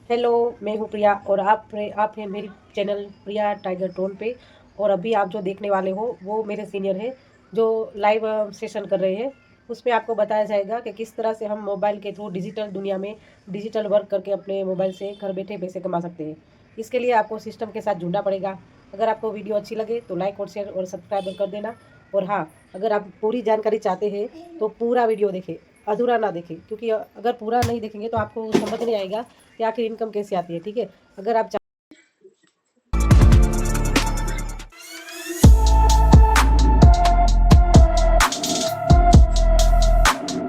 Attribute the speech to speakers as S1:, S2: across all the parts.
S1: Hello, मैं हूँ प्रिया और आप हैं मेरी चैनल प्रिया टाइगर टोन पे। और अभी आप जो देखने वाले हो वो मेरे सीनियर हैं जो लाइव सेशन कर रहे हैं। उसमें आपको बताया जाएगा कि किस तरह से हम मोबाइल के थ्रू डिजिटल दुनिया में डिजिटल वर्क करके अपने मोबाइल से घर बैठे पैसे कमा सकते हैं। इसके लिए आपको सिस्टम के साथ जुड़ना पड़ेगा। अगर आपको वीडियो अच्छी लगे तो लाइक और शेयर और सब्सक्राइब कर देना। और हाँ, अगर आप पूरी जानकारी चाहते हैं तो पूरा वीडियो देखें, अधूरा ना देखें, क्योंकि अगर पूरा नहीं देखेंगे तो आपको समझ नहीं आएगा कि आखिर इनकम कैसे आती है। ठीक है, अगर आप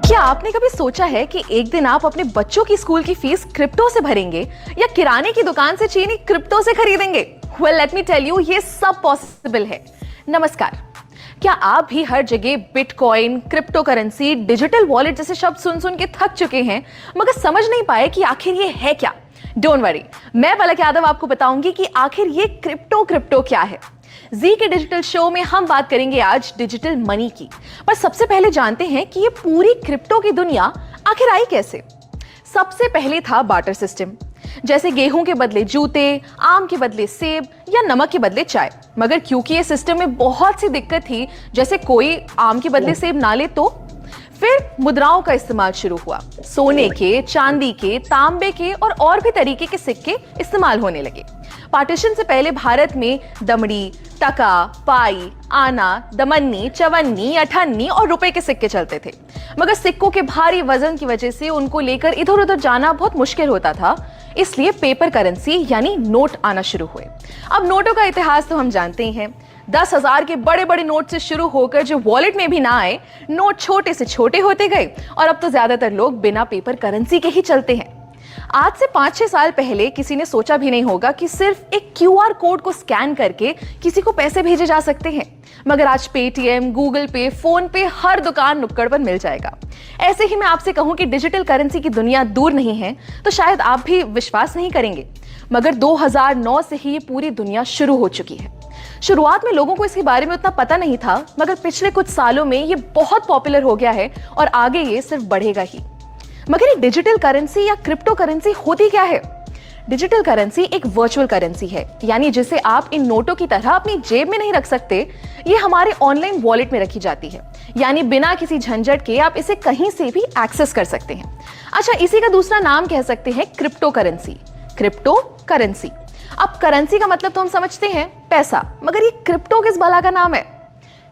S2: क्या आपने कभी सोचा है कि एक दिन आप अपने बच्चों की स्कूल की फीस क्रिप्टो से भरेंगे या किराने की दुकान से चीनी क्रिप्टो से खरीदेंगे? Well, let me tell you, ये सब पॉसिबल है। नमस्कार। क्या आप भी हर जगह bitcoin, crypto currency, digital wallet जैसे शब्द सुन सुन के थक चुके हैं मगर समझ नहीं पाए कि आखिर ये है क्या? डोंट वरी, मैं पलक यादव आपको बताऊंगी कि आखिर ये क्रिप्टो क्रिप्टो क्या है। जी के डिजिटल शो में हम बात करेंगे आज डिजिटल मनी की। पर सबसे पहले जानते हैं कि ये पूरी क्रिप्टो की दुनिया आखिर आई कैसे। सबसे पहले था बार्टर सिस्टम, जैसे गेहूं के बदले जूते, आम के बदले सेब या नमक के बदले चाय। मगर क्योंकि ये सिस्टम में बहुत सी दिक्कत थी, जैसे कोई आम के बदले सेब ना ले तो फिर मुद्राओं का इस्तेमाल शुरू हुआ। सोने के, चांदी के, तांबे के और भी तरीके के सिक्के इस्तेमाल होने लगे। पार्टीशन से पहले भारत में दमड़ी, टका, पाई, आना, दमन्नी, चवन्नी, अठन्नी और रुपए के सिक्के चलते थे। मगर सिक्कों के भारी वजन की वजह से उनको लेकर इधर उधर जाना बहुत मुश्किल होता था, इसलिए पेपर करेंसी यानी नोट आना शुरू हुए। अब नोटों का इतिहास तो हम जानते ही हैं। 10,000 के बड़े बड़े नोट से शुरू होकर जो वॉलेट में भी ना आए, नोट छोटे से छोटे होते गए और अब तो ज्यादातर लोग बिना पेपर करेंसी के ही चलते हैं। आज से 5-6 साल पहले किसी ने सोचा भी नहीं होगा कि सिर्फ एक क्यूआर कोड को स्कैन करके किसी को पैसे भेजे जा सकते हैं। मगर आज पेटीएम, गूगल पे, फोन पे हर दुकान नुक्कड़ पर मिल जाएगा। ऐसे ही मैं आपसे कहूं कि डिजिटल करेंसी की दुनिया दूर नहीं है तो शायद आप भी विश्वास नहीं करेंगे, मगर 2009 से ही ये पूरी दुनिया शुरू हो चुकी है। शुरुआत में लोगों को इसके बारे में उतना पता नहीं था, मगर पिछले कुछ सालों में ये बहुत पॉपुलर हो गया है और आगे ये सिर्फ बढ़ेगा ही। मगर ये डिजिटल करेंसी या क्रिप्टो करेंसी होती क्या है? डिजिटल करेंसी एक वर्चुअल करेंसी है, यानी जिसे आप इन नोटों की तरह अपनी जेब में नहीं रख सकते। ये हमारे ऑनलाइन वॉलेट में रखी जाती है, यानी बिना किसी झंझट के आप इसे कहीं से भी एक्सेस कर सकते हैं। अच्छा, इसी का दूसरा नाम कह सकते हैं क्रिप्टो करेंसी। Crypto currency. अब करेंसी का मतलब तो हम समझते हैं पैसा, मगर ये क्रिप्टो किस भला का नाम है?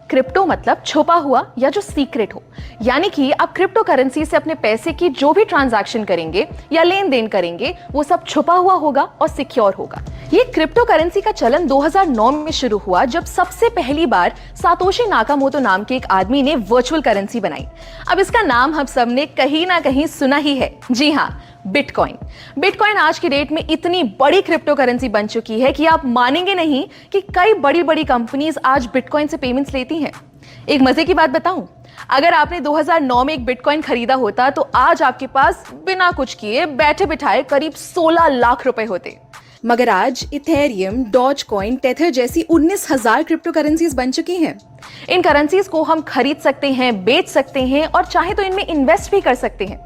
S2: क्रिप्टो मतलब छुपा हुआ या जो सीक्रेट हो, यानी कि आप क्रिप्टो करेंसी से अपने पैसे की जो भी ट्रांजैक्शन करेंगे या लेन देन करेंगे वो सब छुपा हुआ होगा और सिक्योर होगा। ये क्रिप्टो करेंसी का चलन 2009 में शुरू हुआ, जब सबसे पहली बार सातोशी नाकामोटो नाम के एक आदमी ने वर्चुअल करेंसी बनाई। अब इसका नाम हम सबने कहीं ना कहीं सुना ही है। जी हाँ, बिटकॉइन। बिटकॉइन आज की डेट में इतनी बड़ी क्रिप्टो करेंसी बन चुकी है कि आप मानेंगे नहीं कि कई बड़ी बड़ी कंपनीज आज बिटकॉइन से पेमेंट्स लेती हैं। एक मजे की बात बताऊं, अगर आपने 2009 में एक बिटकॉइन खरीदा होता तो आज आपके पास बिना कुछ किए बैठे बिठाए करीब 16 लाख रुपए होते। मगर आज इथेरियम, डॉज कॉइन, टेथर जैसी 19,000 क्रिप्टो करेंसीज बन चुकी हैं। इन करेंसीज को हम खरीद सकते हैं, बेच सकते हैं और चाहे तो इनमें इन्वेस्ट भी कर सकते हैं।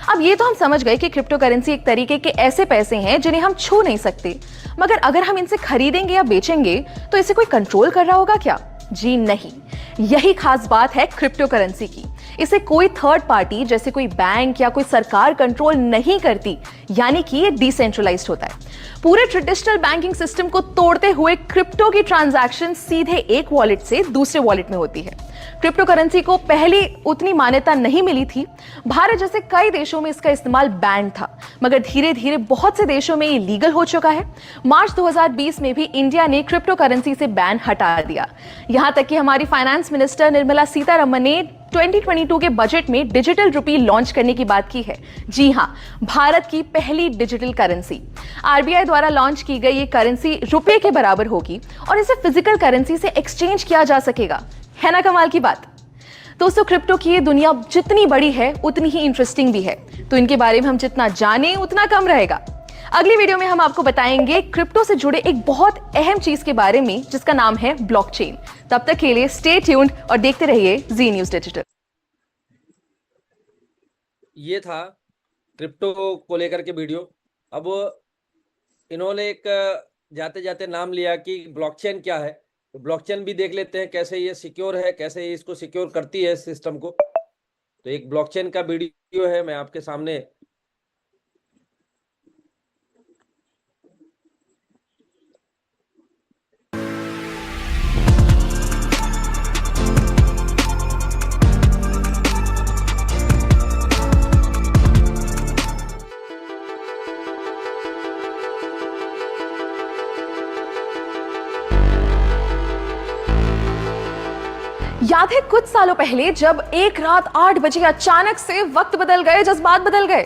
S2: अब ये तो हम समझ गए कि क्रिप्टो करेंसी एक तरीके के ऐसे पैसे हैं जिन्हें हम छू नहीं सकते, मगर अगर हम इनसे खरीदेंगे या बेचेंगे तो इसे कोई कंट्रोल कर रहा होगा क्या? जी नहीं। यही खास बात है क्रिप्टो करेंसी की। इसे कोई थर्ड पार्टी जैसे कोई बैंक या कोई सरकार कंट्रोल नहीं करती, यानी कि ये डिसेंट्रलाइज्ड होता है। पूरे ट्रेडिशनल बैंकिंग सिस्टम को तोड़ते हुए क्रिप्टो की ट्रांजैक्शन सीधे एक वॉलेट से दूसरे वॉलेट में होती है। क्रिप्टो करेंसी को पहले उतनी मान्यता नहीं मिली थी। भारत जैसे कई देशों में इसका इस्तेमाल बैन था, मगर धीरे धीरे बहुत से देशों में ये लीगल हो चुका है। मार्च 2020 में भी इंडिया ने क्रिप्टो करेंसी से बैन हटा दिया। यहां तक कि हमारी फाइनेंस मिनिस्टर निर्मला सीतारमण ने 2022 के बजट में डिजिटल रुपी लॉन्च करने की बात की है। जी हां, भारत की पहली डिजिटल करेंसी। आरबीआई द्वारा लॉन्च की गई ये करेंसी रुपए के बराबर होगी और इसे फिजिकल करेंसी से एक्सचेंज किया जा सकेगा। है ना कमाल की बात? दोस्तों, क्रिप्टो की ये दुनिया जितनी बड़ी है उतनी ही इंटरेस्टिंग भी है, तो इनके बारे में हम जितना जाने उतना कम रहेगा। अगली वीडियो में हम आपको बताएंगे क्रिप्टो से जुड़े एक बहुत अहम चीज के बारे में जिसका नाम है ब्लॉकचेन। तब तक के लिए स्टे ट्यून्ड और देखते रहिए जी न्यूज डिजिटल।
S3: ये था क्रिप्टो को लेकर के वीडियो। अब इन्होंने एक जाते जाते नाम लिया कि ब्लॉकचेन क्या है। तो ब्लॉकचेन भी देख लेते हैं कैसे ये सिक्योर है, कैसे ये इसको सिक्योर करती है सिस्टम को। तो एक ब्लॉकचेन का वीडियो है, मैं आपके सामने
S2: याद है कुछ सालों पहले जब एक रात 8 बजे अचानक से वक्त बदल गए, जज्बात बदल गए।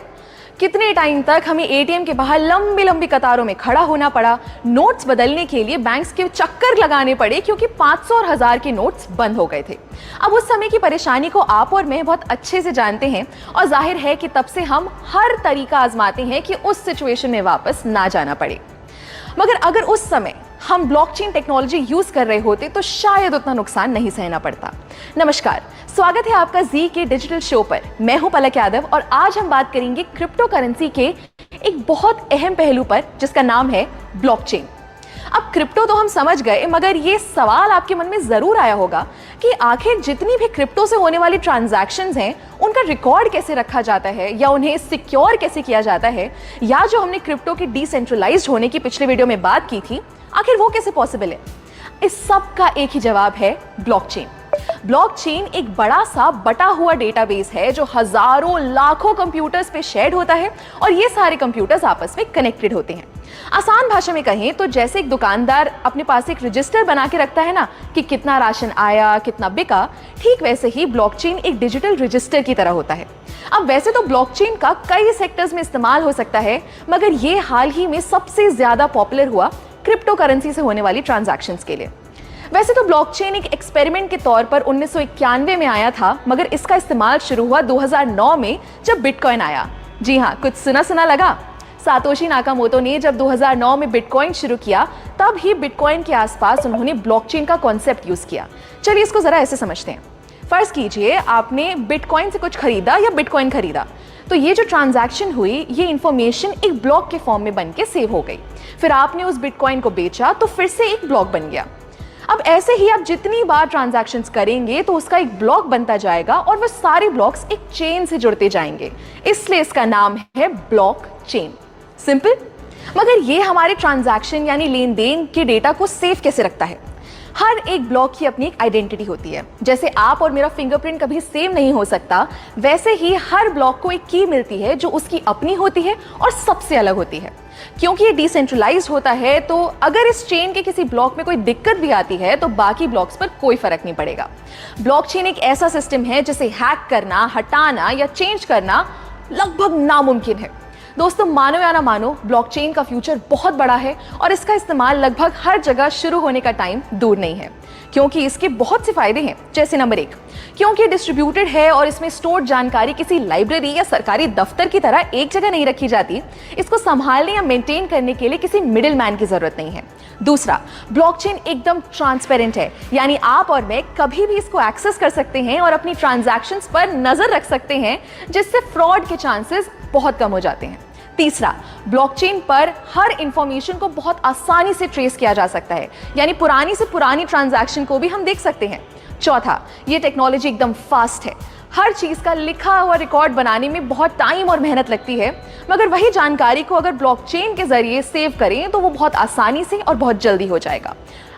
S2: कितने टाइम तक हमें एटीएम के बाहर लंबी लंबी कतारों में खड़ा होना पड़ा, नोट्स बदलने के लिए बैंक्स के चक्कर लगाने पड़े क्योंकि 500 और 1000 के नोट्स बंद हो गए थे। अब उस समय की परेशानी को आप और मैं बहुत अच्छे से जानते हैं और जाहिर है कि तब से हम हर तरीका आजमाते हैं कि उस सिचुएशन में वापस ना जाना पड़े। मगर अगर उस समय हम ब्लॉकचेन टेक्नोलॉजी यूज कर रहे होते तो शायद उतना नुकसान नहीं सहना पड़ता। नमस्कार, स्वागत है आपका जी के डिजिटल शो पर। मैं हूं पलक यादव और आज हम बात करेंगे क्रिप्टो करेंसी के एक बहुत अहम पहलू पर जिसका नाम है ब्लॉकचेन। अब क्रिप्टो तो हम समझ गए, मगर ये सवाल आपके मन में जरूर आया होगा कि आखिर जितनी भी क्रिप्टो से होने वाली ट्रांजैक्शंस हैं उनका रिकॉर्ड कैसे रखा जाता है या उन्हें सिक्योर कैसे किया जाता है, या जो हमने क्रिप्टो के डिसेंट्रलाइज्ड होने की पिछले वीडियो में बात की थी, आखिर वो कैसे पॉसिबल है। इस सब का एक ही जवाब है ब्लॉकचेन। ब्लॉकचेन एक बड़ा सा बटा हुआ डेटाबेस है जो हजारों लाखों कंप्यूटर्स पे शेयर्ड होता है और ये सारे कंप्यूटर्स आपस में कनेक्टेड होते हैं। आसान भाषा में कहें तो जैसे एक दुकानदार अपने पास एक रजिस्टर बना के रखता है ना कि कितना राशन आया, कितना बिका, ठीक वैसे ही ब्लॉकचेन एक डिजिटल रजिस्टर की तरह होता है। अब वैसे तो ब्लॉकचेन का कई सेक्टर्स में इस्तेमाल हो सकता है, मगर ये हाल ही में सबसे ज्यादा पॉपुलर हुआ क्रिप्टो करेंसी से होने वाली ट्रांजैक्शंस के लिए। वैसे तो ब्लॉकचेन एक एक्सपेरिमेंट के तौर पर 1991 में आया था, मगर इसका इस्तेमाल शुरू हुआ 2009 में जब बिटकॉइन आया। जी हाँ, कुछ सुना सुना लगा। सातोशी नाकामोटो ने जब 2009 में बिटकॉइन शुरू किया, तब ही बिटकॉइन के आसपास उन्होंने ब्लॉकचेन का कॉन्सेप्ट यूज किया। चलिए इसको जरा ऐसे समझते हैं। फर्ज कीजिए आपने बिटकॉइन से कुछ खरीदा या बिटकॉइन खरीदा, तो ये जो ट्रांजैक्शन हुई, ये इंफॉर्मेशन एक ब्लॉक के फॉर्म में बन के सेव हो गई। फिर आपने उस बिटकॉइन को बेचा तो फिर से एक ब्लॉक बन गया। अब ऐसे ही आप जितनी बार ट्रांजैक्शंस करेंगे तो उसका एक ब्लॉक बनता जाएगा और वो सारे ब्लॉक्स एक चेन से जुड़ते जाएंगे, इसलिए इसका नाम है ब्लॉकचेन। सिंपल। मगर ये हमारे ट्रांजैक्शन यानी लेन देन के डेटा को सेव कैसे रखता है? हर एक ब्लॉक की अपनी एक आइडेंटिटी होती है। जैसे आप और मेरा फिंगरप्रिंट कभी सेम नहीं हो सकता, वैसे ही हर ब्लॉक को एक की मिलती है जो उसकी अपनी होती है और सबसे अलग होती है। क्योंकि ये डिसेंट्रलाइज्ड होता है, तो अगर इस चेन के किसी ब्लॉक में कोई दिक्कत भी आती है तो बाकी ब्लॉक्स पर कोई फर्क नहीं पड़ेगा। ब्लॉकचेन एक ऐसा सिस्टम है जिसे हैक करना, हटाना या चेंज करना लगभग नामुमकिन है। दोस्तों, मानो या ना मानो, ब्लॉकचेन का फ्यूचर बहुत बड़ा है और इसका इस्तेमाल लगभग हर जगह शुरू होने का टाइम दूर नहीं है, क्योंकि इसके बहुत से फायदे हैं। जैसे नंबर 1, क्योंकि डिस्ट्रीब्यूटेड है और इसमें स्टोर्ड जानकारी किसी लाइब्रेरी या सरकारी दफ्तर की तरह एक जगह नहीं रखी जाती। इसको संभालने या मेंटेन करने के लिए किसी मिडिल मैन की जरूरत नहीं है। दूसरा, ब्लॉकचेन एकदम ट्रांसपेरेंट है, यानी आप और मैं कभी भी इसको एक्सेस कर सकते हैं और अपनी ट्रांजैक्शंस पर नजर रख सकते हैं, जिससे फ्रॉड के चांसेस बहुत कम हो जाते हैं। तीसरा, ब्लॉकचेन पर हर इंफॉर्मेशन को बहुत आसानी से ट्रेस किया जा सकता है, यानी पुरानी से पुरानी ट्रांजैक्शन को भी हम देख सकते हैं। चौथा, ये टेक्नोलॉजी एकदम फास्ट है। हर चीज का लिखा हुआ रिकॉर्ड बनाने में बहुत टाइम और मेहनत लगती है, मगर वही जानकारी को अगर ब्लॉकचेन के जरिए सेव करें तो वो बहुत आसानी से और बहुत जल्दी हो जाएगा।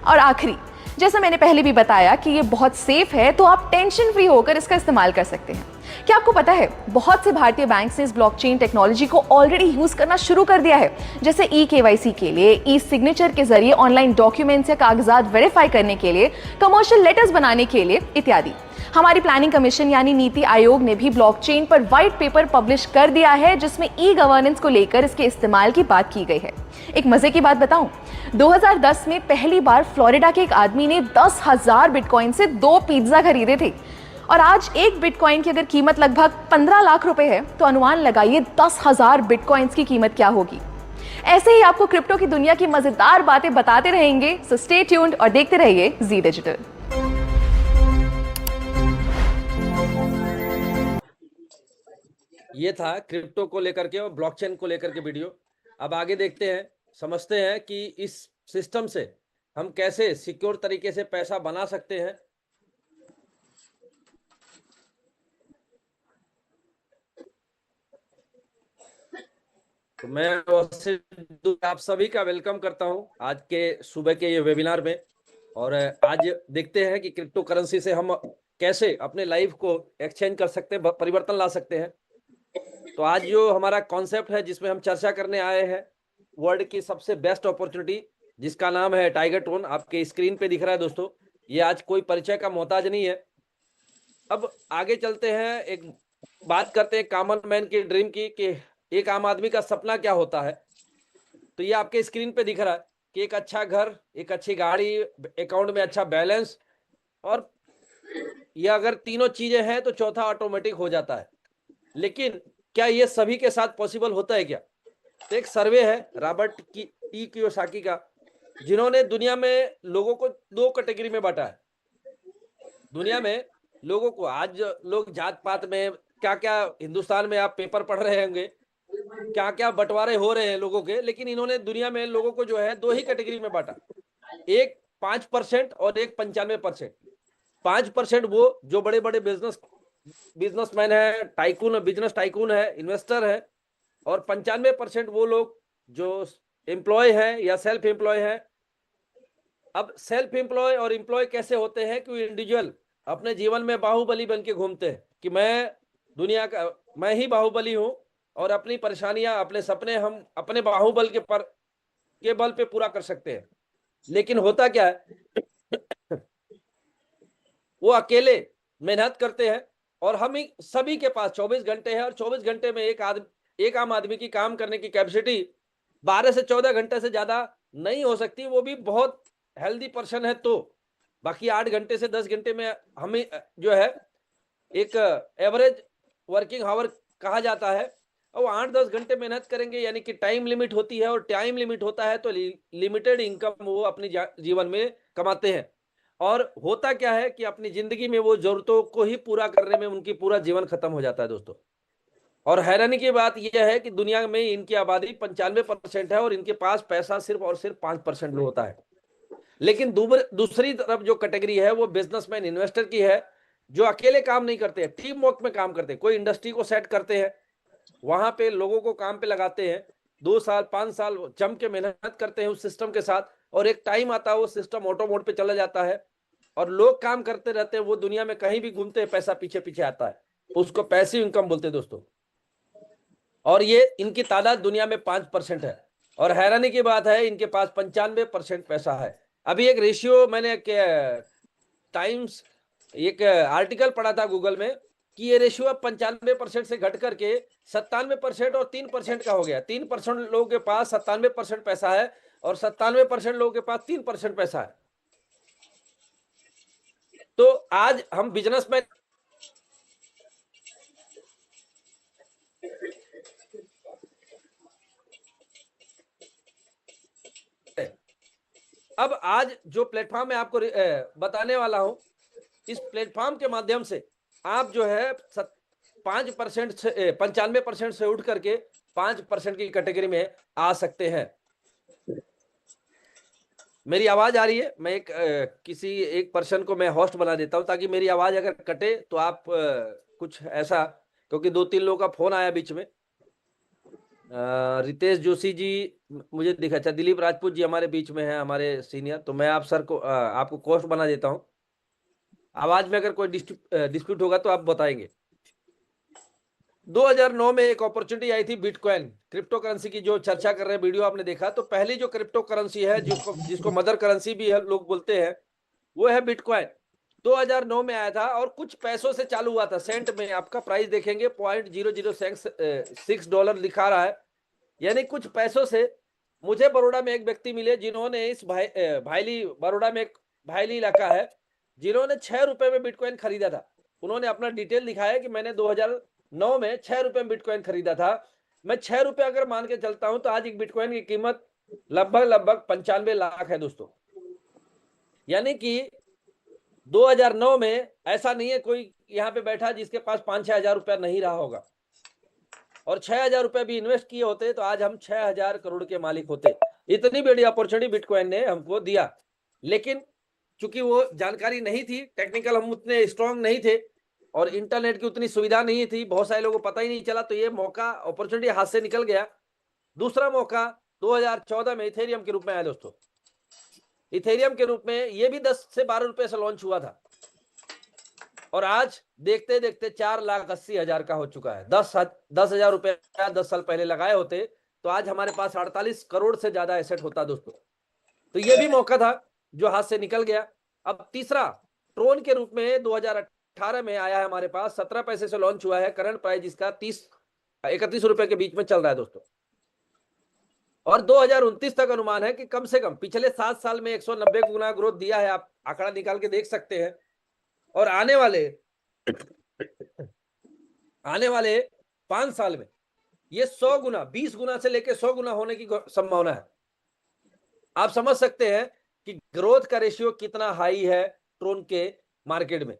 S2: और आखिरी, जैसा मैंने पहले भी बताया कि ये बहुत सेफ है, तो आप टेंशन फ्री होकर इसका इस्तेमाल कर सकते हैं। क्या आपको पता है, बहुत से भारतीय बैंक्स ने इस ब्लॉकचेन टेक्नोलॉजी को ऑलरेडी यूज करना शुरू कर दिया है, जैसे ई-केवाईसी के लिए, ई सिग्नेचर के जरिए ऑनलाइन डॉक्यूमेंट्स या कागजात वेरीफाई करने के लिए, कमर्शियल लेटर्स बनाने के लिए इत्यादि। हमारी प्लानिंग कमीशन यानी नीति आयोग ने भी ब्लॉकचेन पर व्हाइट पेपर पब्लिश कर दिया है, जिसमें ई गवर्नेंस को लेकर इसके इस्तेमाल की बात की गई है। एक मजे की बात बताऊं, 2010 में पहली बार फ्लोरिडा के एक आदमी ने 10,000 बिटकॉइन से 2 पिज्जा खरीदे थे, और आज एक बिटकॉइन की अगर कीमत लगभग 15 लाख रुपए है, तो अनुमान लगाइए 10,000 बिटकॉइंस की कीमत क्या होगी। ऐसे ही आपको क्रिप्टो की दुनिया की मजेदार बातें बताते रहेंगे, सो स्टे ट्यून्ड और देखते रहिए जी डिजिटल।
S3: ये था क्रिप्टो को लेकर के और ब्लॉकचेन को लेकर के वीडियो। अब आगे देखते हैं समझते हैं कि इस सिस्टम से हम कैसे सिक्योर तरीके से पैसा बना सकते हैं। तो मैं आप सभी का वेलकम करता हूं आज के सुबह के ये वेबिनार में। और आज देखते हैं कि क्रिप्टो करेंसी से हम कैसे अपने लाइफ को एक्सचेंज कर सकते हैं, परिवर्तन ला सकते हैं। तो आज जो हमारा कॉन्सेप्ट है जिसमें हम चर्चा करने आए हैं, वर्ल्ड की सबसे बेस्ट अपॉर्चुनिटी, जिसका नाम है टाइगर टोन, आपके स्क्रीन पे दिख रहा है दोस्तों। ये आज कोई परिचय का मोहताज नहीं है। अब आगे चलते हैं, एक बात करते हैं कॉमन मैन की ड्रीम की, कि एक आम आदमी का सपना क्या होता है। तो ये आपके स्क्रीन पे दिख रहा है कि एक अच्छा घर, एक अच्छी गाड़ी, अकाउंट में अच्छा बैलेंस, और ये अगर तीनों चीजें हैं तो चौथा ऑटोमेटिक हो जाता है। लेकिन क्या ये सभी के साथ पॉसिबल होता है क्या? तो एक सर्वे है रॉबर्ट टी कियोसाकी का, जिन्होंने दुनिया में लोगों को 2 कैटेगरी में बांटा है। दुनिया में लोगों को, आज लोग जात पात में क्या क्या, हिंदुस्तान में आप पेपर पढ़ रहे होंगे, क्या क्या बंटवारे हो रहे हैं लोगों के, लेकिन इन्होंने दुनिया में लोगों को जो है 2 ही कैटेगरी में बांटा, एक 5% और एक 95%। 5% वो जो बड़े बड़े बिजनेसमैन है, टाइकून, बिजनेस टाइकून है, इन्वेस्टर है, और 95% वो लोग जो एम्प्लॉय है या सेल्फ एम्प्लॉय है। अब सेल्फ एम्प्लॉय और एम्प्लॉय कैसे होते हैं कि इंडिविजुअल अपने जीवन में बाहुबली बन के घूमते हैं कि मैं दुनिया का, मैं ही बाहुबली हूं, और अपनी परेशानियां, अपने सपने हम अपने बाहुबल के बल पे पूरा कर सकते हैं। लेकिन होता क्या है वो अकेले मेहनत करते हैं, और हम ही सभी के पास 24 घंटे है, और 24 घंटे में एक आम आदमी की काम करने की कैपेसिटी 12 से 14 घंटे से ज्यादा नहीं हो सकती, वो भी बहुत हेल्दी पर्सन है तो। बाकी 8 घंटे से 10 घंटे में हमें जो है एक एवरेज वर्किंग आवर कहा जाता है, और 8-10 घंटे मेहनत करेंगे, यानी कि टाइम लिमिट होती है, और टाइम लिमिट होता है तो लिमिटेड इनकम वो अपने जीवन में कमाते हैं। और होता क्या है कि अपनी जिंदगी में वो जरूरतों को ही पूरा करने में उनकी पूरा जीवन खत्म हो जाता है दोस्तों। और हैरानी की बात यह है कि दुनिया में इनकी आबादी 95% है, और इनके पास पैसा सिर्फ और सिर्फ 5% में होता है। लेकिन दूसरी तरफ जो कैटेगरी है वो बिजनेसमैन, इन्वेस्टर की है, जो अकेले काम नहीं करते हैं, टीम वर्क में काम करते हैं। कोई इंडस्ट्री को सेट करते हैं, वहां पे लोगों को काम पे लगाते हैं, 2 साल 5 साल जम के मेहनत करते हैं उस सिस्टम के साथ, और एक टाइम आता है वो सिस्टम ऑटो मोड पे चला जाता है, और लोग काम करते रहते हैं, वो दुनिया में कहीं भी घूमते हैं, पैसा पीछे पीछे आता है, उसको पैसिव इनकम बोलते हैं दोस्तों। और ये इनकी तादाद दुनिया में 5% है, और हैरानी की बात है इनके पास 95% पैसा है। अभी एक रेशियो मैंने टाइम्स एक आर्टिकल पढ़ा था गूगल में कि ये रेशियो अब 95% से घट करके 97% और 3% का हो गया। 3% लोगों के पास 97% पैसा है, और 97% लोगों के पास 3% पैसा है। तो आज हम बिजनेसमैन अब आज जो प्लेटफॉर्म मैं आपको बताने वाला हूं, इस प्लेटफॉर्म के माध्यम से आप जो है 5% से 95% से उठ करके 5% की कैटेगरी में आ सकते हैं। मेरी आवाज आ रही है? मैं किसी एक पर्सन को मैं होस्ट बना देता हूं, ताकि मेरी आवाज अगर कटे तो आप कुछ ऐसा, क्योंकि 2-3 लोगों का फोन आया बीच में। रितेश जोशी जी मुझे दिखा, अच्छा दिलीप राजपूत जी हमारे बीच में है, हमारे सीनियर, तो मैं आप सर को आपको होस्ट बना देता हूं। आवाज में अगर कोई डिस्प्यूट होगा तो आप बताएंगे। 2009 में एक अपॉर्चुनिटी आई थी बिटकॉइन, क्रिप्टो करेंसी की जो चर्चा कर रहे हैं, वीडियो आपने देखा, तो पहली जो क्रिप्टो करेंसी है, जिसको मदर करेंसी भी है लोग बोलते हैं, वो है बिटकॉइन। 2009 में आया था, और कुछ पैसों से चालू हुआ था, सेंट में। आपका प्राइस देखेंगे $0.006 लिखा रहा है, यानी कुछ पैसों से। मुझे बड़ौदा में एक व्यक्ति मिले जिन्होंने इस भाईली, बड़ौदा में एक भाईली इलाका है, जिन्होंने 6 रुपए में बिटकॉइन खरीदा था। उन्होंने अपना डिटेल दिखाया कि मैंने 2009 में 6 रुपए में बिटकॉइन खरीदा था। मैं 6 रुपए अगर मान के चलता हूं तो आज एक बिटकॉइन की कीमत लगभग 95 लाख है दोस्तों। यानी कि 2009 में ऐसा नहीं है कोई यहाँ पे बैठा जिसके पास 5-6 हजार रुपया नहीं रहा होगा, और 6 हजार रुपये भी इन्वेस्ट किए होते तो आज हम 6 हजार करोड़ के मालिक होते। इतनी बड़ी अपॉर्चुनिटी बिटकॉइन ने हमको दिया, लेकिन चूंकि वो जानकारी नहीं थी, टेक्निकल हम उतने स्ट्रांग नहीं थे और इंटरनेट की उतनी सुविधा नहीं थी, बहुत सारे लोगों को पता ही नहीं चला, तो ये मौका अपॉर्चुनिटी हाथ से निकल गया। दूसरा मौका 2014 में इथेरियम के रूप में आया दोस्तों। इथेरियम के रूप में ये भी 10 से 12 रुपए से लॉन्च हुआ था और आज देखते देखते 4,80,000 का हो चुका है। 10,000 रुपए 10 साल पहले लगाए होते तो आज हमारे पास 48 करोड़ से ज्यादा एसेट होता दोस्तों। तो ये भी मौका था जो हाथ से निकल गया। अब तीसरा ट्रोन के रूप में 2018 में आया है हमारे पास, 17 पैसे से लॉन्च हुआ है, करंट प्राइस इसका 31 रुपए के बीच में चल रहा है दोस्तों। और 2029 तक अनुमान है कि कम से कम पिछले 7 साल में 190 गुना ग्रोथ दिया है, आप आंकड़ा निकाल के देख सकते हैं। और आने वाले 5 साल में ये 100 गुना 20 गुना से लेकर 100 गुना होने की संभावना है। आप समझ सकते हैं कि ग्रोथ का रेशियो कितना हाई है ट्रोन के मार्केट में।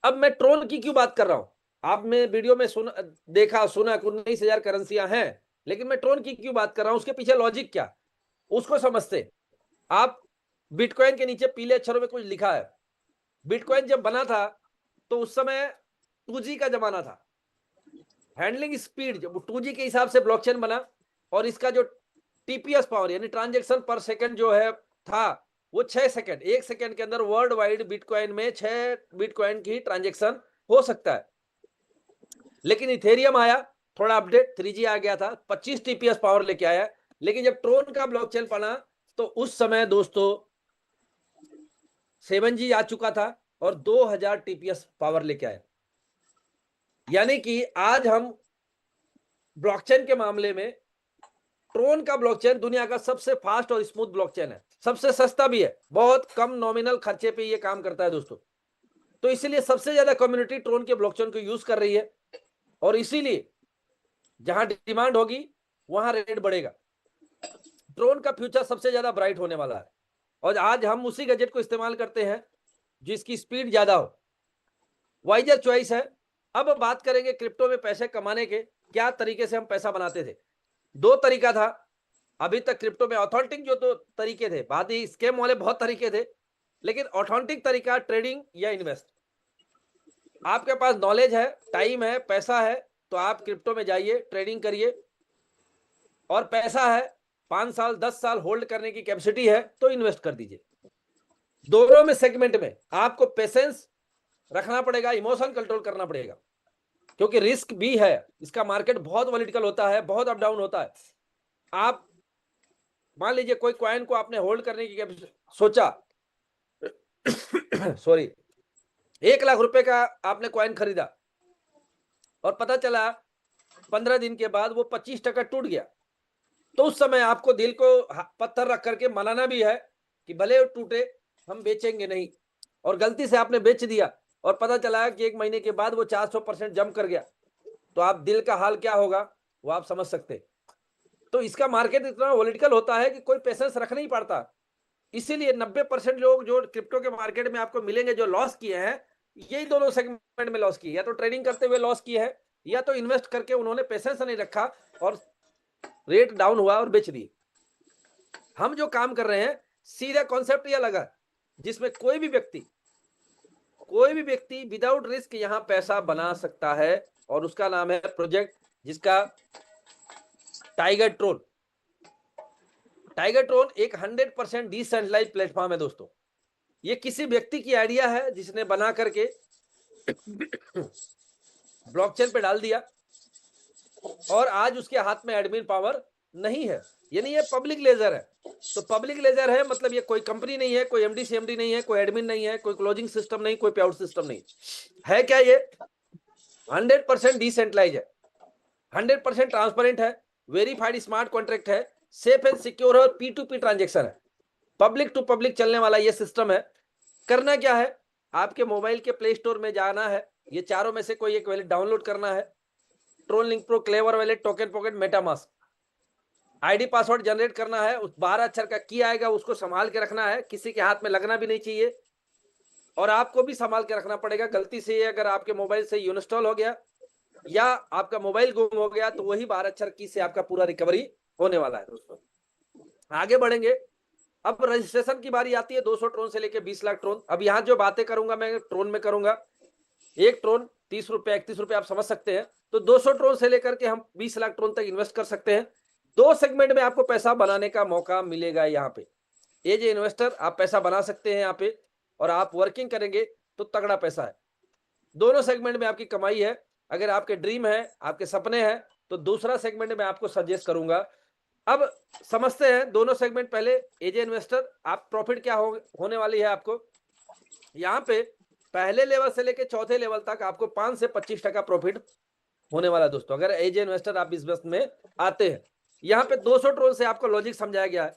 S3: अब मैं ट्रोन की क्यों बात कर रहा हूं, आपने वीडियो में सुना 19,000 करेंसियां हैं, लेकिन मैं ट्रोन की क्यों बात कर रहा हूं, उसके पीछे लॉजिक क्या, उसको समझते। आप बिटकॉइन के नीचे पीले अक्षरों में कुछ लिखा है। बिटकॉइन जब बना था तो उस समय 2G का जमाना था, हैंडलिंग स्पीड जब 2G के हिसाब से ब्लॉकचेन बना और इसका जो टीपीएस पावर यानी ट्रांजैक्शन पर सेकंड जो है था वो 6 सेकंड, 1 सेकंड के अंदर वर्ल्ड वाइड बिटकॉइन में 6 बिटकॉइन की ट्रांजैक्शन हो सकता है। लेकिन इथेरियम आया, थोड़ा अपडेट 3G आ गया था, 25 टीपीएस पावर लेके आया। लेकिन जब ट्रोन का ब्लॉकचेन बना तो उस समय दोस्तों 7G आ चुका था और 2000 टीपीएस पावर लेके आया। यानी कि आज हम ब्लॉकचेन के मामले में ट्रोन का ब्लॉकचेन दुनिया का सबसे फास्ट और स्मूथ ब्लॉकचेन है, सबसे सस्ता भी है, बहुत कम नॉमिनल खर्चे पे ये काम करता है दोस्तों। तो इसीलिए सबसे ज्यादा कम्युनिटी ट्रोन के ब्लॉकचेन को यूज कर रही है और इसीलिए जहां डिमांड होगी वहां रेट बढ़ेगा। ट्रोन का फ्यूचर सबसे ज्यादा ब्राइट होने वाला है और आज हम उसी गैजेट को इस्तेमाल करते हैं जिसकी स्पीड ज्यादा हो, वाइजर चॉइस है। अब बात करेंगे क्रिप्टो में पैसे कमाने के, क्या तरीके से हम पैसा बनाते थे। 2 तरीका था अभी तक क्रिप्टो में, ऑथेंटिक जो 2 तरीके थे, बाद ही स्कैम वाले बहुत तरीके थे, लेकिन ऑथेंटिक तरीका ट्रेडिंग या इन्वेस्ट। आपके पास नॉलेज है, टाइम है, पैसा है तो आप क्रिप्टो में जाइए, ट्रेडिंग करिए, और पैसा है 5 साल 10 साल होल्ड करने की कैपेसिटी है तो इन्वेस्ट कर दीजिए। दोनों में सेगमेंट में आपको पेशेंस रखना पड़ेगा, इमोशन कंट्रोल करना पड़ेगा, क्योंकि रिस्क भी है, इसका मार्केट बहुत वॉलेटिल होता है, बहुत अप डाउन होता है। आप मान लीजिए कोई कॉइन को आपने होल्ड करने की सोचा सॉरी 1 लाख रुपए का आपने कॉइन खरीदा और पता चला 15 दिन के बाद वो 25% टूट गया, तो उस समय आपको दिल को पत्थर रख करके मनाना भी है कि भले टूटे हम बेचेंगे नहीं, और गलती से आपने बेच दिया और पता चला कि 1 महीने के बाद वो 400% जंप कर गया, तो आप दिल का हाल क्या होगा वो आप समझ सकते। तो इसका मार्केट इतना वॉलेटिल होता है कि कोई पेशेंस रख नहीं पाता, इसीलिए 90% लोग जो क्रिप्टो के मार्केट में आपको मिलेंगे जो लॉस किए हैं, यही दोनों सेगमेंट में लॉस किए, या तो ट्रेडिंग करते हुए लॉस किए हैं या तो इन्वेस्ट करके उन्होंने पेशेंस नहीं रखा और रेट डाउन हुआ और बेच दिए। हम जो काम कर रहे हैं सीधा कॉन्सेप्ट यह लगा जिसमें कोई भी व्यक्ति विदाउट रिस्क यहां पैसा बना सकता है, और उसका नाम है प्रोजेक्ट जिसका टाइगर ट्रोन। टाइगर ट्रोन एक 100% डिसेंट्रलाइज्ड प्लेटफॉर्म है दोस्तों। ये किसी व्यक्ति की आइडिया है जिसने बना करके ब्लॉकचेन पे डाल दिया और आज उसके हाथ में एडमिन पावर नहीं है, यानी ये पब्लिक लेजर है। तो पब्लिक लेजर है मतलब ये कोई कंपनी नहीं है, कोई एमडी सीएमडी नहीं है, कोई एडमिन नहीं है, कोई क्लोजिंग सिस्टम नहीं, कोई पे आउट सिस्टम नहीं है। क्या ये 100% डिसेंट्रलाइज है, 100% ट्रांसपेरेंट है, वेरीफाइड स्मार्ट कॉन्ट्रैक्ट है, सेफ एंड सिक्योर है और P2P ट्रांजेक्शन है, पब्लिक टू पब्लिक चलने वाला ये सिस्टम है। करना क्या है, आपके मोबाइल के प्ले स्टोर में जाना है, ये चारों में से कोई एक वैलेट डाउनलोड करना है, TronLink Pro, Klever wallet, TokenPocket, MetaMask, ID password generate करना है, उस 12 अक्षर का की आएगा उसको संभाल के रखना है, किसी के हाथ में लगना भी नहीं चाहिए, और आपको भी संभाल के रखना पड़ेगा। गलती से अगर आपके मोबाइल से इंस्टॉल हो गया या आपका मोबाइल गुम हो गया तो वही 12 अक्षर की से आपका पूरा रिकवरी होने वाला है दोस्तों। आगे बढ़ेंगे। अब रजिस्ट्रेशन की बारी आती है 200 ट्रोन से लेके 20 लाख ट्रोन। अब यहाँ जो बातें करूंगा मैं ट्रोन में करूंगा। एक ट्रोन 30 रुपए 31 रुपए आप समझ सकते हैं। तो 200 ट्रोन से लेकर के हम 20 लाख ट्रोन तक इन्वेस्ट कर सकते हैं। 2 सेगमेंट में आपको पैसा बनाने का मौका मिलेगा। यहाँ पे एज ए इन्वेस्टर आप पैसा बना सकते हैं यहाँ पे, और आप वर्किंग करेंगे तो तगड़ा पैसा है। दोनों सेगमेंट में आपकी कमाई है। अगर आपके ड्रीम है, आपके सपने हैं, तो दूसरा सेगमेंट में आपको सजेस्ट करूंगा। अब समझते हैं दोनों सेगमेंट। पहले एज ए इन्वेस्टर आप प्रॉफिट क्या होने वाली है आपको। यहाँ पे पहले लेवल से लेके चौथे लेवल तक आपको 5 से 25% प्रॉफिट होने वाला है दोस्तों, अगर एज ए इन्वेस्टर आप इस बिजनेस में आते हैं। यहाँ पे 200 ट्रोन से आपको लॉजिक समझाया गया है।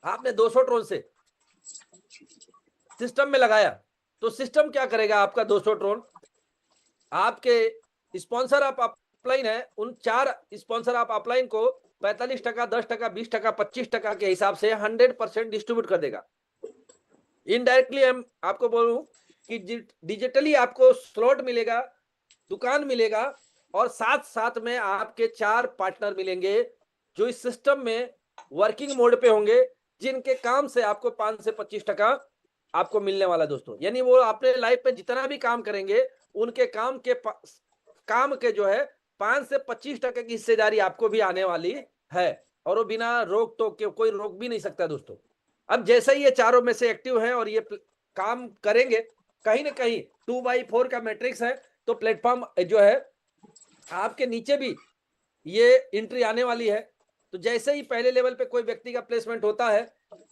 S3: आपने 200 ट्रोन से सिस्टम में लगाया तो सिस्टम क्या करेगा आपका 200 ट्रोन, आपके स्पॉन्सर आप अपलाइन है, उन 4 स्पॉन्सर आप अपलाइन को 45%, 10%, 20%, 25% के हिसाब से 100% डिस्ट्रीब्यूट कर देगा। इनडायरेक्टली हम आपको बोलूं कि डिजिटली आपको स्लॉट मिलेगा, दुकान मिलेगा, और साथ साथ में आपके 4 पार्टनर मिलेंगे जो इस सिस्टम में वर्किंग मोड पे होंगे, जिनके काम से आपको 5 से 25% आपको मिलने वाला दोस्तों। यानी वो अपने लाइफ में जितना भी काम करेंगे उनके काम के जो है 5 से 25% की हिस्सेदारी आपको भी आने वाली है, और वो बिना रोक टोक के कोई रोक भी नहीं सकता दोस्तों। अब जैसे ही ये चारों में से एक्टिव हैं और ये काम करेंगे, कहीं ना कहीं 2/4 का मैट्रिक्स है, तो प्लेटफॉर्म जो है आपके नीचे भी ये एंट्री आने वाली है। तो जैसे ही पहले लेवल पे कोई व्यक्ति का प्लेसमेंट होता है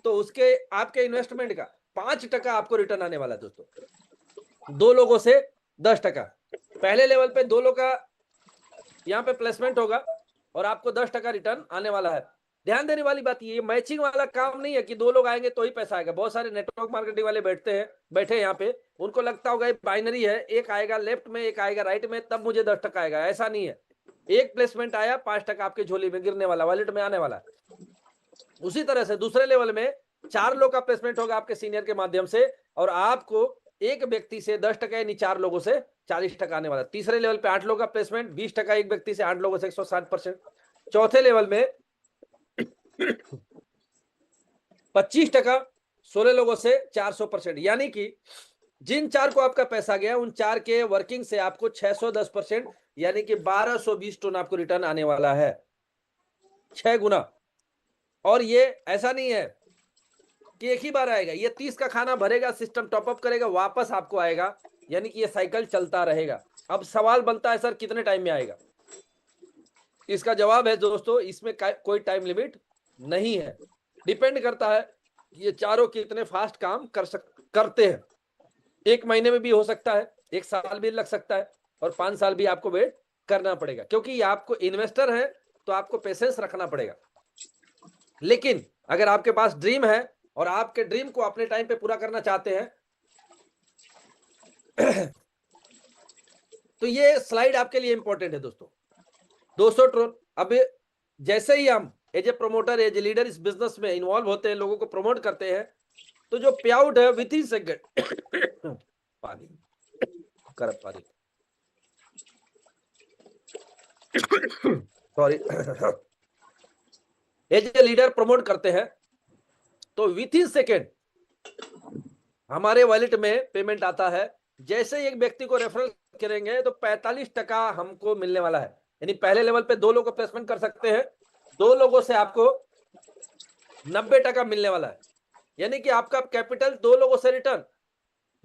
S3: तो उसके आपके इन्वेस्टमेंट का 5% आपको रिटर्न आने वाला है दोस्तों। 2 लोगों से 10%। पहले लेवल पे 2 लोग का यहाँ पे प्लेसमेंट होगा और आपको 10% रिटर्न आने वाला है। ध्यान देने वाली बात ये मैचिंग वाला काम नहीं है कि 2 लोग आएंगे तो ही पैसा आएगा। बहुत सारे नेटवर्क मार्केटिंग वाले बैठे यहाँ पे, उनको लगता होगा बाइनरी है, एक आएगा लेफ्ट में एक आएगा राइट में, तब मुझे 10% आएगा। ऐसा नहीं है। एक प्लेसमेंट आया 5% आपके झोली में गिरने वाला, वॉलेट में आने वाला। उसी तरह से दूसरे लेवल में 4 लोग का प्लेसमेंट होगा आपके सीनियर के माध्यम से, और आपको एक व्यक्ति से 10% यानी 4 लोगों से 40% आने वाला। तीसरे लेवल पे 8 लोग का प्लेसमेंट 20% एक व्यक्ति से, 8 लोगों से 160%। चौथे लेवल में 25% 16 लोगों से 400%। यानी कि जिन 4 को आपका पैसा गया उन 4 के वर्किंग से आपको 610%, यानी कि 1220 टन आपको रिटर्न आने वाला है, 6 गुना। और ये ऐसा नहीं है कि एक ही बार आएगा, ये 30 का खाना भरेगा, सिस्टम टॉपअप करेगा, वापस आपको आएगा, यानी कि ये साइकिल चलता रहेगा। अब सवाल बनता है सर कितने टाइम में आएगा। इसका जवाब है दोस्तों, इसमें कोई टाइम लिमिट नहीं है। डिपेंड करता है ये चारों कितने फास्ट काम करते हैं। 1 महीने में भी हो सकता है, 1 साल भी लग सकता है, और 5 साल भी आपको वेट करना पड़ेगा, क्योंकि आपको इन्वेस्टर है तो आपको पेशेंस रखना पड़ेगा। लेकिन अगर आपके पास ड्रीम है और आपके ड्रीम को अपने टाइम पे पूरा करना चाहते हैं तो ये स्लाइड आपके लिए इंपॉर्टेंट है दोस्तों। 200 ट्रोन। अब जैसे ही हम as a promoter, as a leader इस बिजनेस में इन्वॉल्व होते हैं, लोगों को प्रमोट करते हैं, तो जो पे आउट है विथ इन सेकंड पानी गर्म पानी sorry as a leader promote करते हैं तो विथ इन सेकेंड हमारे वॉलेट में पेमेंट आता है। जैसे ही एक व्यक्ति को रेफरल करेंगे तो 45% हमको मिलने वाला है। यानी पहले लेवल पे 2 लोगों को प्लेसमेंट कर सकते हैं, 2 लोगों से आपको 90% मिलने वाला है। यानी कि आपका कैपिटल 2 लोगों से रिटर्न।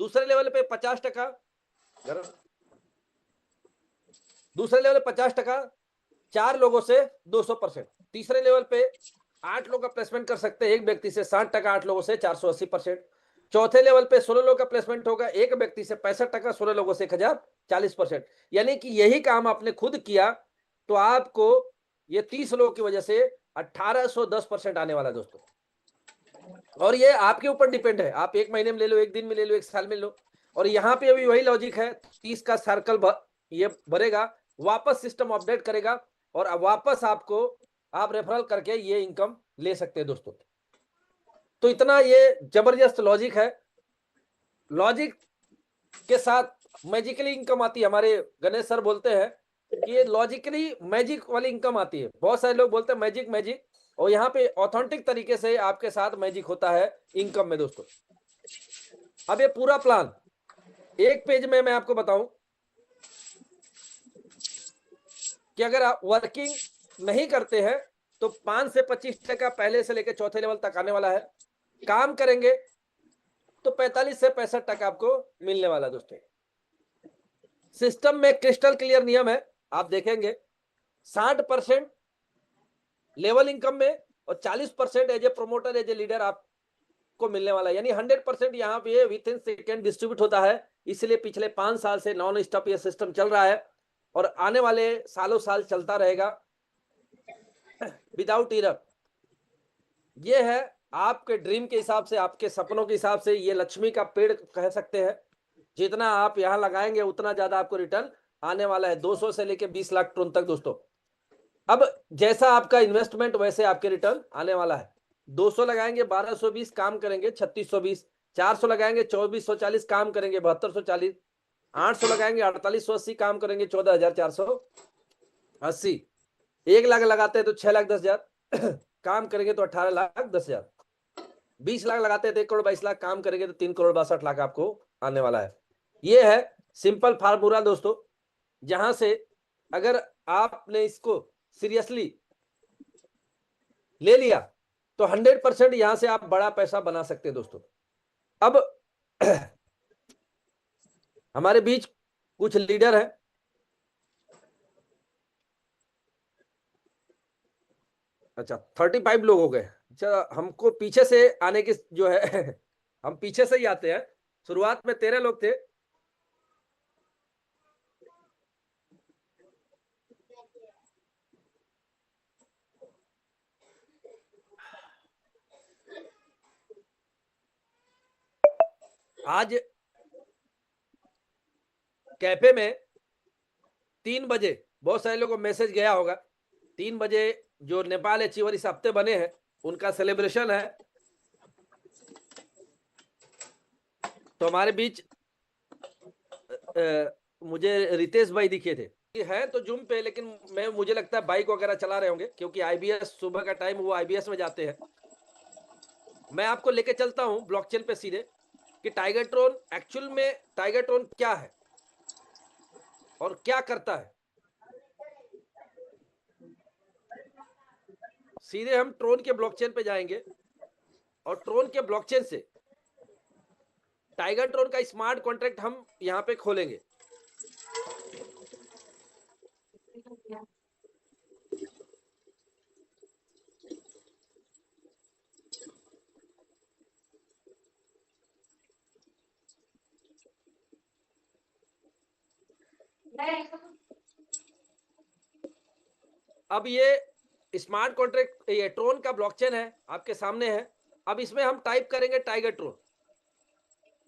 S3: दूसरे लेवल पे 50%, दूसरे लेवल पे 50%, 4 लोगों से 200%। तीसरे लेवल पे 8 लोग का प्लेसमेंट कर सकते हैं एक व्यक्ति से 60%, 8 लोगों से 480%। चौथे लेवल पे 16 लोग का प्लेसमेंट होगा एक व्यक्ति से 65%, 16 लोगों से 1040%। यानी कि यही काम आपने खुद किया तो आपको ये 30 लोगों की वजह से 1810% आने वाला दोस्तों। और ये आपके ऊपर डिपेंड है, आप 1 महीने में ले लो, 1 दिन में ले लो, 1 साल में लो। और यहाँ पे अभी वही लॉजिक है, 30 का सर्कल ये भरेगा, वापस सिस्टम अपडेट करेगा और वापस आपको आप रेफरल करके ये इनकम ले सकते हैं दोस्तों। तो इतना ये जबरदस्त लॉजिक है। लॉजिक के साथ मैजिकली इनकम आती है। हमारे गणेश सर बोलते हैं कि ये लॉजिकली मैजिक वाली इनकम आती है। बहुत सारे लोग बोलते हैं मैजिक मैजिक, और यहाँ पे ऑथेंटिक तरीके से आपके साथ मैजिक होता है इनकम में दोस्तों। अब ये पूरा प्लान एक पेज में मैं आपको बताऊं कि अगर आप वर्किंग नहीं करते हैं तो 5 से 25% पहले से लेकर चौथे लेवल तक आने वाला है। काम करेंगे तो 45 से 65% आपको मिलने वाला है दोस्तों। सिस्टम में क्रिस्टल क्लियर नियम है, आप देखेंगे 60% लेवल इनकम में और 40% as a promoter, as a leader आपको मिलने वाला है। यानी 100% यहाँ पे विद इन सेकेंड डिस्ट्रीब्यूट होता है। इसलिए पिछले 5 साल से नॉन स्टॉप ये सिस्टम चल रहा है और आने वाले सालों साल चलता रहेगा विदाउट एरर। ये है आपके ड्रीम के हिसाब से, आपके सपनों के हिसाब से ये लक्ष्मी का पेड़ कह सकते हैं। जितना आप यहाँ लगाएंगे उतना ज्यादा आपको रिटर्न आने वाला है, 200 से लेके 20 लाख टन तक दोस्तों। अब जैसा आपका इन्वेस्टमेंट वैसे आपके रिटर्न आने वाला है। 200 लगाएंगे 1220 काम करेंगे 3620, 400 लगाएंगे 2440 काम करेंगे 7240, 800 लगाएंगे 4880 काम करेंगे 14480, 1 लाख लगाते हैं तो 6,10,000 काम करेंगे तो 18,10,000, 20 लाख लगाते हैं तो 1,22,00,000 काम करेंगे तो 3,62,00,000 आपको आने वाला है। ये है सिंपल फार्मूला दोस्तों, जहां से अगर आपने इसको सीरियसली ले लिया तो 100% यहां से आप बड़ा पैसा बना सकते हैं दोस्तों। अब हमारे बीच कुछ लीडर हैं, अच्छा 35 लोग हो गए। अच्छा, हमको पीछे से आने की जो है हम पीछे से ही आते हैं। शुरुआत में 13 लोग थे, आज कैफे में 3 बजे बहुत सारे लोगों को मैसेज गया होगा, 3 बजे जो नेपाल अचीवर इस हफ्ते बने हैं उनका सेलिब्रेशन है। तो हमारे बीच मुझे रितेश भाई दिखे थे, है तो जूम पे, लेकिन मुझे लगता है बाइक वगैरह चला रहे होंगे क्योंकि आईबीएस सुबह का टाइम वो आईबीएस में जाते हैं। मैं आपको लेके चलता हूं ब्लॉकचेन पे सीधे कि टाइगर ट्रोन एक्चुअल में टाइगर ट्रोन क्या है और क्या करता है। सीधे हम ट्रोन के ब्लॉकचेन पे जाएंगे और ट्रोन के ब्लॉकचेन से टाइगर ट्रोन का स्मार्ट कॉन्ट्रैक्ट हम यहां पे खोलेंगे। अब ये स्मार्ट कॉन्ट्रैक्ट, ये ट्रोन का ब्लॉकचेन है आपके सामने है। अब इसमें हम टाइप करेंगे टाइगर ट्रोन।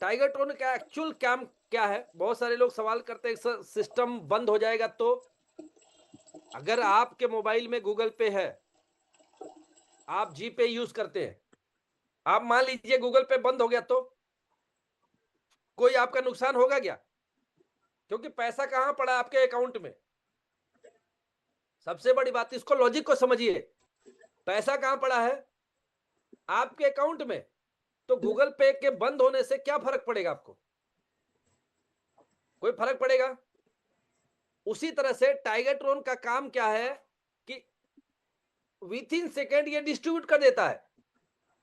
S3: टाइगर ट्रोन का एक्चुअल काम क्या है? बहुत सारे लोग सवाल करते हैं सर सिस्टम बंद हो जाएगा तो। अगर आपके मोबाइल में गूगल पे है, आप जी पे यूज करते हैं, आप मान लीजिए गूगल पे बंद हो गया तो कोई आपका नुकसान होगा क्या? क्योंकि पैसा कहां पड़ा है? आपके अकाउंट में। सबसे बड़ी बात, इसको लॉजिक को समझिए, पैसा कहां पड़ा है? आपके अकाउंट में। तो गूगल पे के बंद होने से क्या फर्क पड़ेगा आपको? कोई फर्क पड़ेगा? उसी तरह से टाइगर ट्रोन का काम क्या है कि विथ इन सेकेंड ये डिस्ट्रीब्यूट कर देता है।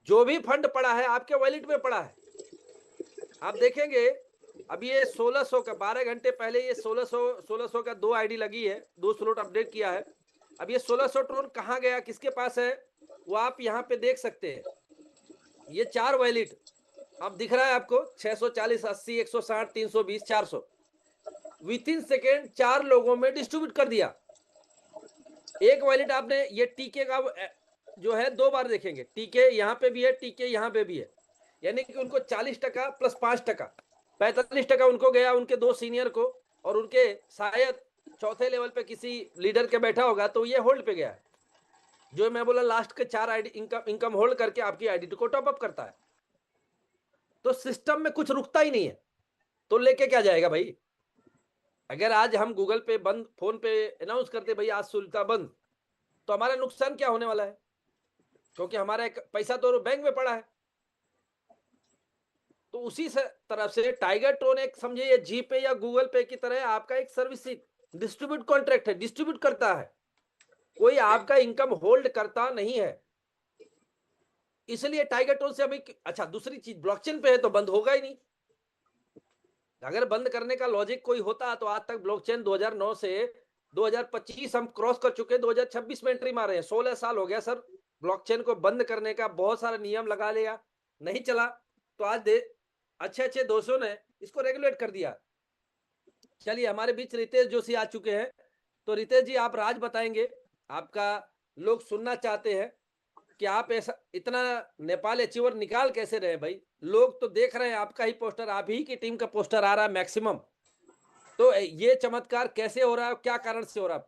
S3: जो भी फंड पड़ा है आपके वॉलेट में पड़ा है। आप देखेंगे अब ये 1600 का 12 घंटे पहले ये 1600 का 2 आईडी लगी है, 2 स्लॉट अपडेट किया है। अब ये 1600 ट्रोन कहां गया, किसके पास है, वो आप यहां पे देख सकते हैं। ये 4 वॉलेट अब दिख रहा है आपको, 640, 80, 160, 320, 400 विथ इन सेकेंड 4 लोगों में डिस्ट्रीब्यूट कर दिया। एक वॉलेट आपने ये टीके का जो है 2 बार देखेंगे, टीके यहां पे भी है, टीके यहां पे भी है। यानी कि उनको 40% प्लस 5%, 45% उनको गया, उनके 2 सीनियर को, और उनके शायद चौथे लेवल पे किसी लीडर के बैठा होगा तो ये होल्ड पे गया है। जो मैं बोला लास्ट के 4 आईडी इनकम होल्ड करके आपकी आईडी को टॉप अप करता है। तो सिस्टम में कुछ रुकता ही नहीं है, तो लेके क्या जाएगा भाई? अगर आज हम गूगल पे बंद, फोन पे अनाउंस करते भाई आज सुविधा बंद, तो हमारा नुकसान क्या होने वाला है? क्योंकि हमारा एक पैसा तो बैंक में पड़ा है। तो उसी से तरफ से टाइगर टोन एक समझिए ये जी पे या गूगल पे की तरह आपका एक सर्विस डिस्ट्रीब्यूट कॉन्ट्रैक्ट है, डिस्ट्रीब्यूट करता है, कोई आपका इनकम होल्ड करता नहीं है। इसलिए टाइगर टोन से अभी अच्छा दूसरी चीज ब्लॉकचेन पे है तो बंद होगा ही नहीं। अगर बंद करने का लॉजिक कोई होता तो आज तक ब्लॉकचेन 2009 से 2025 हम क्रॉस कर चुके, 2026 में एंट्री मारे हैं, 16 साल हो गया सर ब्लॉकचेन को बंद करने का, बहुत सारा नियम लगा लिया, नहीं चला। तो आज अच्छे अच्छे दोस्तों ने इसको रेगुलेट कर दिया। चलिए हमारे बीच रितेश जोशी आ चुके हैं। तो रितेश जी आप राज बताएंगे, आपका लोग सुनना चाहते हैं कि आप ऐसा इतना नेपाल अचीवर निकाल कैसे रहे भाई। लोग तो देख रहे हैं आपका ही पोस्टर, आप ही की टीम का पोस्टर आ रहा है मैक्सिमम। तो ये चमत्कार कैसे हो रहा है, क्या कारण से हो रहा है?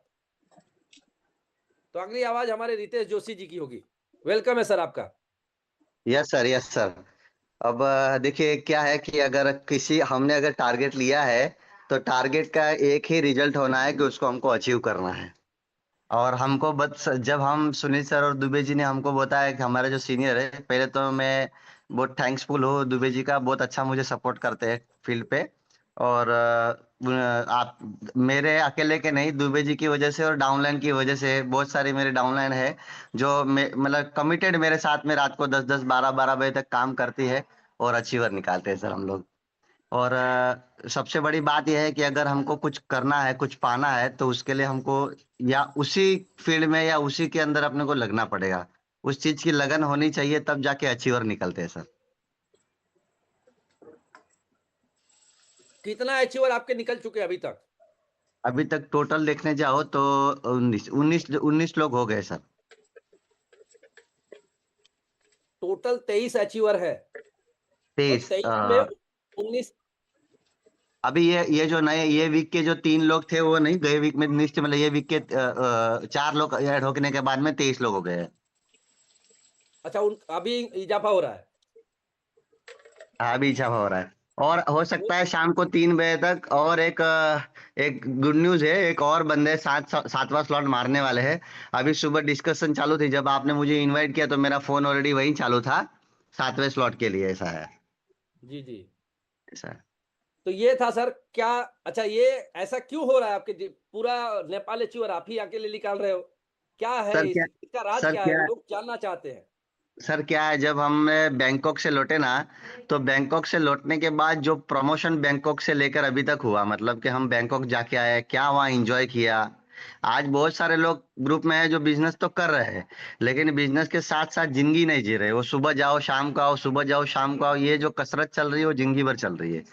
S3: तो अगली आवाज हमारे रितेश जोशी जी की होगी। वेलकम है सर आपका।
S4: Yes sir, yes sir. अब देखिए क्या है कि अगर किसी हमने अगर टारगेट लिया है तो टारगेट का एक ही रिजल्ट होना है कि उसको हमको अचीव करना है। और हमको बस जब हम सुनील सर और दुबे जी ने हमको बताया कि हमारे जो सीनियर है, पहले तो मैं बहुत थैंक्सफुल हूँ दुबे जी का, बहुत अच्छा मुझे सपोर्ट करते हैं फील्ड पे। और आप मेरे अकेले के नहीं, दुबे जी की वजह से और डाउनलाइन की वजह से बहुत सारे मेरे डाउनलाइन है जो मतलब कमिटेड मेरे साथ में रात को 10-10 12-12 बजे तक काम करती है और अचीवर निकालते हैं सर हम लोग। और सबसे बड़ी बात यह है कि अगर हमको कुछ करना है, कुछ पाना है, तो उसके लिए हमको या उसी फील्ड में या उसी के अंदर अपने को लगना पड़ेगा। उस चीज की लगन होनी चाहिए, तब जाके अचीवर निकलते हैं सर।
S3: कितना अचीवर आपके निकल चुके हैं अभी तक?
S4: अभी तक टोटल देखने जाओ तो 19 लोग हो गए सर।
S3: टोटल 23 अचीवर है और
S4: 23।
S3: 23 में 19।
S4: अभी ये जो नए ये वीक के जो 3 लोग थे वो नहीं गए वीक में लिस्ट, मतलब ये वीक के 4 लोग ऐड होने के बाद में 23 लोग हो गए हैं।
S3: अच्छा उन अभी इजाफा हो रहा है।
S4: हाँ, अभी इच्छा हो रहा है। और हो सकता है शाम को 3 बजे तक। और एक गुड न्यूज है, एक और बंदे 7वां स्लॉट मारने वाले हैं। अभी सुबह डिस्कशन चालू थी, जब आपने मुझे इनवाइट किया तो मेरा फोन ऑलरेडी वहीं चालू था 7वें स्लॉट के लिए। ऐसा है,
S3: जी जी।
S4: ऐसा है।
S3: तो ये था सर क्या? अच्छा ये ऐसा क्यों हो रहा है आपके पूरा नेपाल अचीवर आप ही अकेले निकाल रहे हो? क्या है
S4: सर क्या
S3: इसका राज
S4: सर
S3: क्या है,
S4: क्या
S3: लोग जानना चाहते हैं।
S4: सर क्या है, जब हम बैंकॉक से लौटे ना, तो बैंकॉक से लौटने के बाद जो प्रमोशन बैंकॉक से लेकर अभी तक हुआ, मतलब कि हम बैंकॉक जाके आए, क्या वहाँ एंजॉय किया। आज बहुत सारे लोग ग्रुप में है जो बिजनेस तो कर रहे हैं, लेकिन बिजनेस के साथ साथ जिंदगी नहीं जी रहे। वो सुबह जाओ शाम को आओ, सुबह जाओ शाम को आओ, ये जो कसरत चल रही है वो जिंदगी भर चल रही है।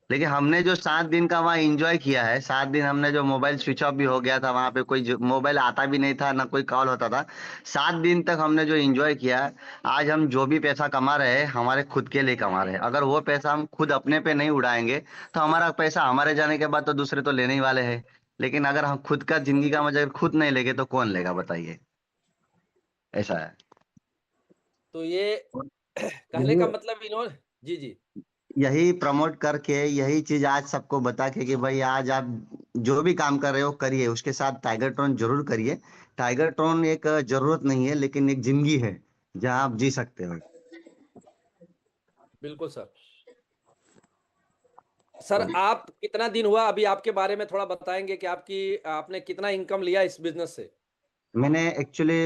S4: लेकिन हमने जो 7 दिन का वहाँ एंजॉय किया है, 7 दिन हमने जो मोबाइल स्विच ऑफ भी हो गया था, वहां पे कोई मोबाइल आता भी नहीं था, ना कोई कॉल होता था। 7 दिन तक हमने जो एंजॉय किया, आज हम जो भी पैसा कमा रहे हैं हमारे खुद के लिए कमा रहे हैं। अगर वो पैसा हम खुद अपने पे नहीं उड़ाएंगे तो हमारा पैसा हमारे जाने के बाद तो दूसरे तो लेने ही वाले हैं। लेकिन अगर हम खुद का जिंदगी का मजा खुद नहीं लेंगे तो कौन लेगा बताइए। ऐसा है।
S3: तो ये कहने का
S4: यही
S3: मतलब इन्होंने जी जी।
S4: यही प्रमोट करके यही चीज आज सबको बता के कि भाई आज आप जो भी काम कर रहे हो करिए, उसके साथ टाइगर ट्रोन जरूर करिए। टाइगर ट्रोन एक जरूरत नहीं है, लेकिन एक जिंदगी है जहाँ आप जी सकते हो।
S3: बिल्कुल सर। सर आप कितना दिन हुआ अभी, आपके बारे में थोड़ा बताएंगे कि आपने कितना इनकम लिया इस बिजनेस से?
S4: मैंने एक्चुअली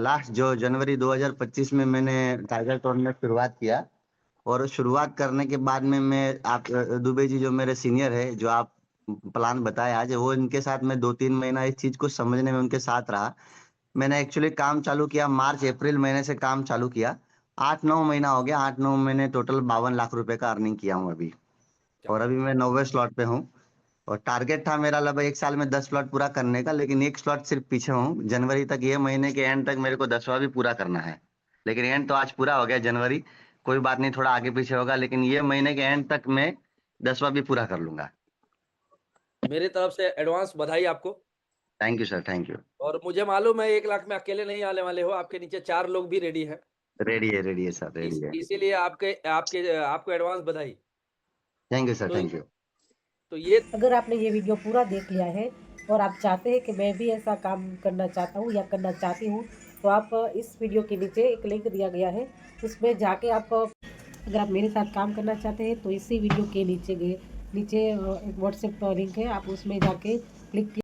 S4: लास्ट जो जनवरी 2025 में मैंने टाइगर ट्रोन में शुरुआत किया। और शुरुआत करने के बाद में मैं आप दुबे जी जो मेरे सीनियर है, जो आप प्लान बताए आज, वो इनके साथ मैं 2-3 महीना इस चीज को समझने में उनके साथ रहा। मैंने एक्चुअली काम चालू किया मार्च अप्रैल महीने से काम चालू किया। 8-9 महीना हो गया, 8-9 महीने टोटल 52 लाख रुपए का अर्निंग किया हूँ अभी।
S3: क्या
S4: और अभी
S3: बात है।
S4: मैं 9वें स्लॉट पे हूँ। और टारगेट था मेरा लगभग 1 साल में 10 स्लॉट पूरा करने का, लेकिन एक स्लॉट सिर्फ पीछे हूँ। जनवरी तक, ये महीने के एंड तक मेरे को 10वां भी पूरा करना है। लेकिन एंड तो आज पूरा हो गया जनवरी, कोई बात नहीं, थोड़ा आगे पीछे होगा, लेकिन ये महीने के एंड तक मैं 10वां भी पूरा कर लूंगा।
S3: मेरे तरफ से एडवांस बधाई आपको।
S4: Thank you sir, thank you.
S3: और मुझे मालूम है 1 लाख में अकेले नहीं आने वाले हो, आपके नीचे 4 लोग भी रेडी हैं।
S4: रेडी है सर, रेडी है।
S3: इसीलिए आपके आपके आपको एडवांस बधाई।
S4: थैंक यू सर,
S3: तो
S4: थैंक यू।
S3: तो ये
S1: अगर आपने ये वीडियो पूरा देख लिया है और आप चाहते हैं कि मैं भी ऐसा काम करना चाहता हूँ या करना चाहती हूँ, तो आप इस वीडियो के नीचे एक लिंक दिया गया है, उसमें जाके आप अगर आप मेरे साथ काम करना चाहते हैं तो इसी वीडियो के नीचे एक व्हाट्सएप लिंक है, आप उसमें जाके क्लिक